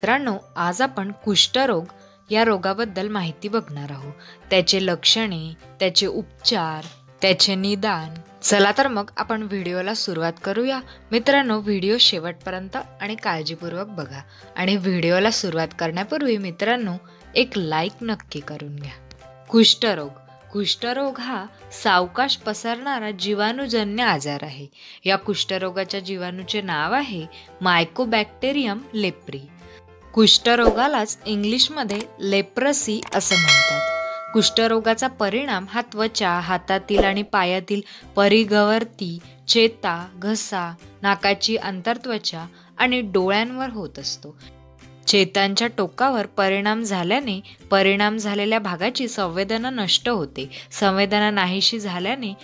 मित्रांनो, आज आपण कुष्ठरोग या रोगाबद्दल माहिती बघणार आहोत. त्याचे लक्षणे, त्याचे उपचार, त्याचे निदान. चला तर मग आपण व्हिडिओला सुरुवात करूया. मित्रांनो, व्हिडिओ शेवटपर्यंत आणि काळजीपूर्वक बघा. आणि व्हिडिओला सुरुवात करण्यापूर्वी मित्रांनो, एक लाईक नक्की करून घ्या. कुष्ठरोग हा सावकाश पसरणारा जीवाणूजन्य आजार आहे. या कुष्ठरोगाच्या जीवाणूचे नाव आहे मायकोबॅक्टेरियम लेप्री. कुष्ठरोगालाच इंग्लिशमध्ये लेप्रसी असं म्हणतात. कुष्ठरोगाचा परिणाम हा त्वचा, हातातील आणि पायातील परिघावरती, चेता, घसा, नाकाची आंतरत्वचा आणि डोळ्यांवर होत असतो. चेतांच्या टोकावर परिणाम झालेल्या भागाची संवेदना नष्ट होते. संवेदना नाहीशी झाल्याने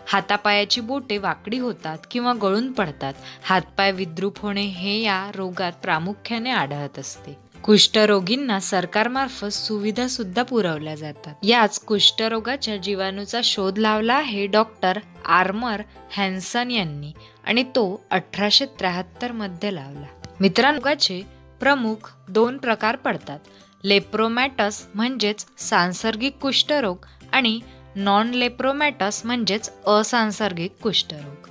हातापायाची बोटे वाकडी होतात किंवा गळून पडतात. हातपाय विद्रूप होणे हे या रोगात प्रामुख्याने आढळत असते. कुष्ठरोगींना सरकारमार्फत सुविधा सुद्धा पुरवल्या जातात. याच कुष्ठरोगाच्या जीवाणूचा शोध लावला आहे डॉक्टर आर्मर हॅन्सन यांनी आणि तो 1873 मध्ये लावला. मित्रांनो, प्रमुख 2 प्रकार पडतात. लेप्रोमॅटस म्हणजेच सांसर्गिक कुष्ठरोग आणि नॉन लेप्रोमॅटस म्हणजेच असंसर्गिक कुष्ठरोग.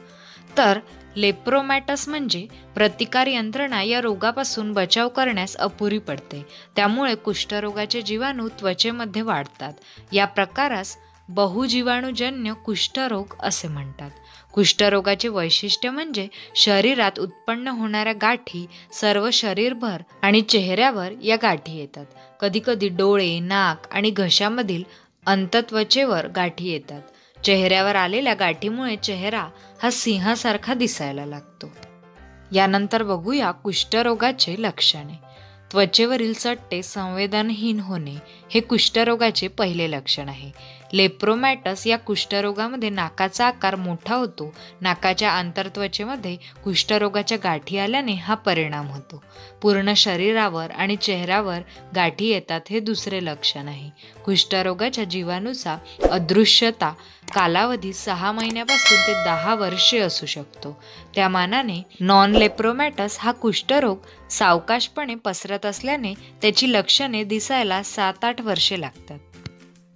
तर लेप्रोमॅटस म्हणजे प्रतिकार यंत्रणा या रोगापासून बचाव करण्यास अपुरी पडते. त्यामुळे कुष्ठरोगाचे जीवाणू त्वचेमध्ये वाढतात. या प्रकारास बहुजीवाणूजन्य कुष्ठरोग असे म्हणतात. कुष्ठरोगाचे वैशिष्ट्य म्हणजे शरीरात उत्पन्न होणाऱ्या गाठी सर्व शरीरभर आणि चेहऱ्यावर या गाठी येतात. कधीकधी डोळे, नाक आणि घशामधील अंतत्वचेवर गाठी येतात. चेहऱ्यावर आलेल्या गाठीमुळे चेहरा हा सिंहासारखा दिसायला लागतो. यानंतर बघूया कुष्ठरोगाचे लक्षणे. त्वचेवरील चट्टे संवेदनहीन होणे हे कुष्ठरोगाचे पहिले लक्षण आहे. लेप्रोमॅटस या कुष्ठरोगामध्ये नाकाचा आकार मोठा होतो. नाकाच्या आंतरत्वचेमध्ये कुष्ठरोगाच्या गाठी आल्याने हा परिणाम होतो. पूर्ण शरीरावर आणि चेहऱ्यावर गाठी येतात हे दुसरे लक्षण आहे. कुष्ठरोगाच्या जीवाणूचा अदृश्यता कालावधी 6 महिन्यापासून ते 10 वर्षे असू शकतो. त्या मानाने नॉन लेप्रोमॅटस हा कुष्ठरोग सावकाशपणे पसरत असल्याने त्याची लक्षणे दिसायला 7-8 वर्षे लागतात.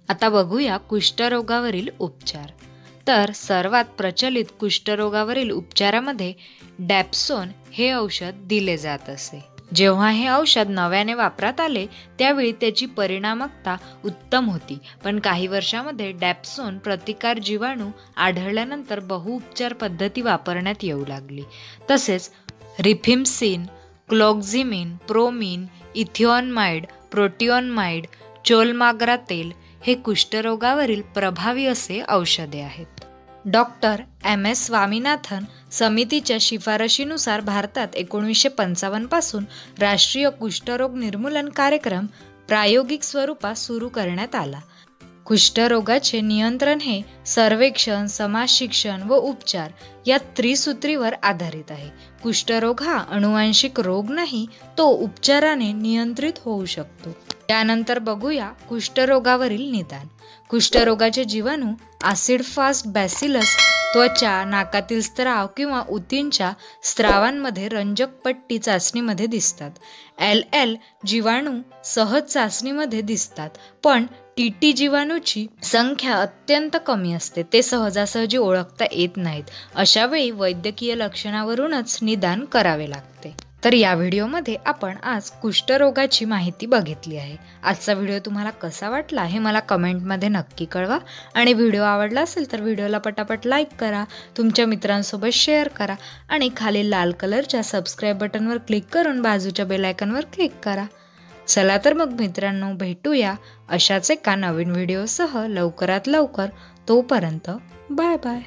आता बघूया कुष्ठरोगावरील उपचार. तर सर्वात प्रचलित कुष्ठरोगावरील उपचारामध्ये डॅप्सोन हे औषध दिले जात असे. जेव्हा हे औषध नव्याने वापरात आले त्यावेळी त्याची परिणामकता उत्तम होती. पण काही वर्षामध्ये डॅप्सोन प्रतिकार जीवाणू आढळल्यानंतर बहुउपचार पद्धती वापरण्यात येऊ लागली. तसेच रिफॅम्पिसिन, क्लोक्झिमिन, प्रोमिन, इथिओनामाइड, प्रोटिओनामाइड, चोलमाग्रातेल हे कुष्ठरोगावरील प्रभावी असे औषधे आहेत. डॉक्टर MS स्वामीनाथन समितीच्या शिफारशीनुसार भारतात 1955 पासून राष्ट्रीय कुष्ठरोग निर्मूलन कार्यक्रम प्रायोगिक स्वरूपात सुरू करण्यात आला. कुष्ठरोगाचे नियंत्रण हे सर्वेक्षण, समाज शिक्षण व उपचार या त्रिसूत्रीवर आधारित आहे. कुष्ठरोग हा अनुवांशिक रोग नाही, तो उपचाराने नियंत्रित होऊ शकतो. त्यानंतर बघूया कुष्ठरोगावरील निदान. कुष्ठरोगाचे जीवाणू ॲसिड फास्ट बॅसिलस त्वचा, नाकातील स्त्राव किंवा उतींच्या स्त्रावांमध्ये रंजक पट्टी चाचणीमध्ये दिसतात. LL जीवाणू सहज चाचणीमध्ये दिसतात, पण TT जीवाणूची संख्या अत्यंत कमी असते. ते सहजासहजी ओळखता येत नाहीत. अशा वेळी वैद्यकीय लक्षणावरूनच निदान करावे लागते. तर या व्हिडिओमध्ये आपण आज कुष्ठरोगाची माहिती बघितली आहे. आजचा व्हिडिओ तुम्हाला कसा वाटला हे मला कमेंटमध्ये नक्की कळवा. आणि व्हिडिओ आवडला असेल तर व्हिडिओला पटापट लाईक करा, तुमच्या मित्रांसोबत शेअर करा आणि खाली लाल कलरच्या सबस्क्राईब बटनवर क्लिक करून बाजूच्या बेल आयकॉनवर क्लिक करा. चला तर मग मित्रांनो, भेटूया अशाच एका नवीन व्हिडिओसह लवकरात लवकर. तोपर्यंत बाय बाय.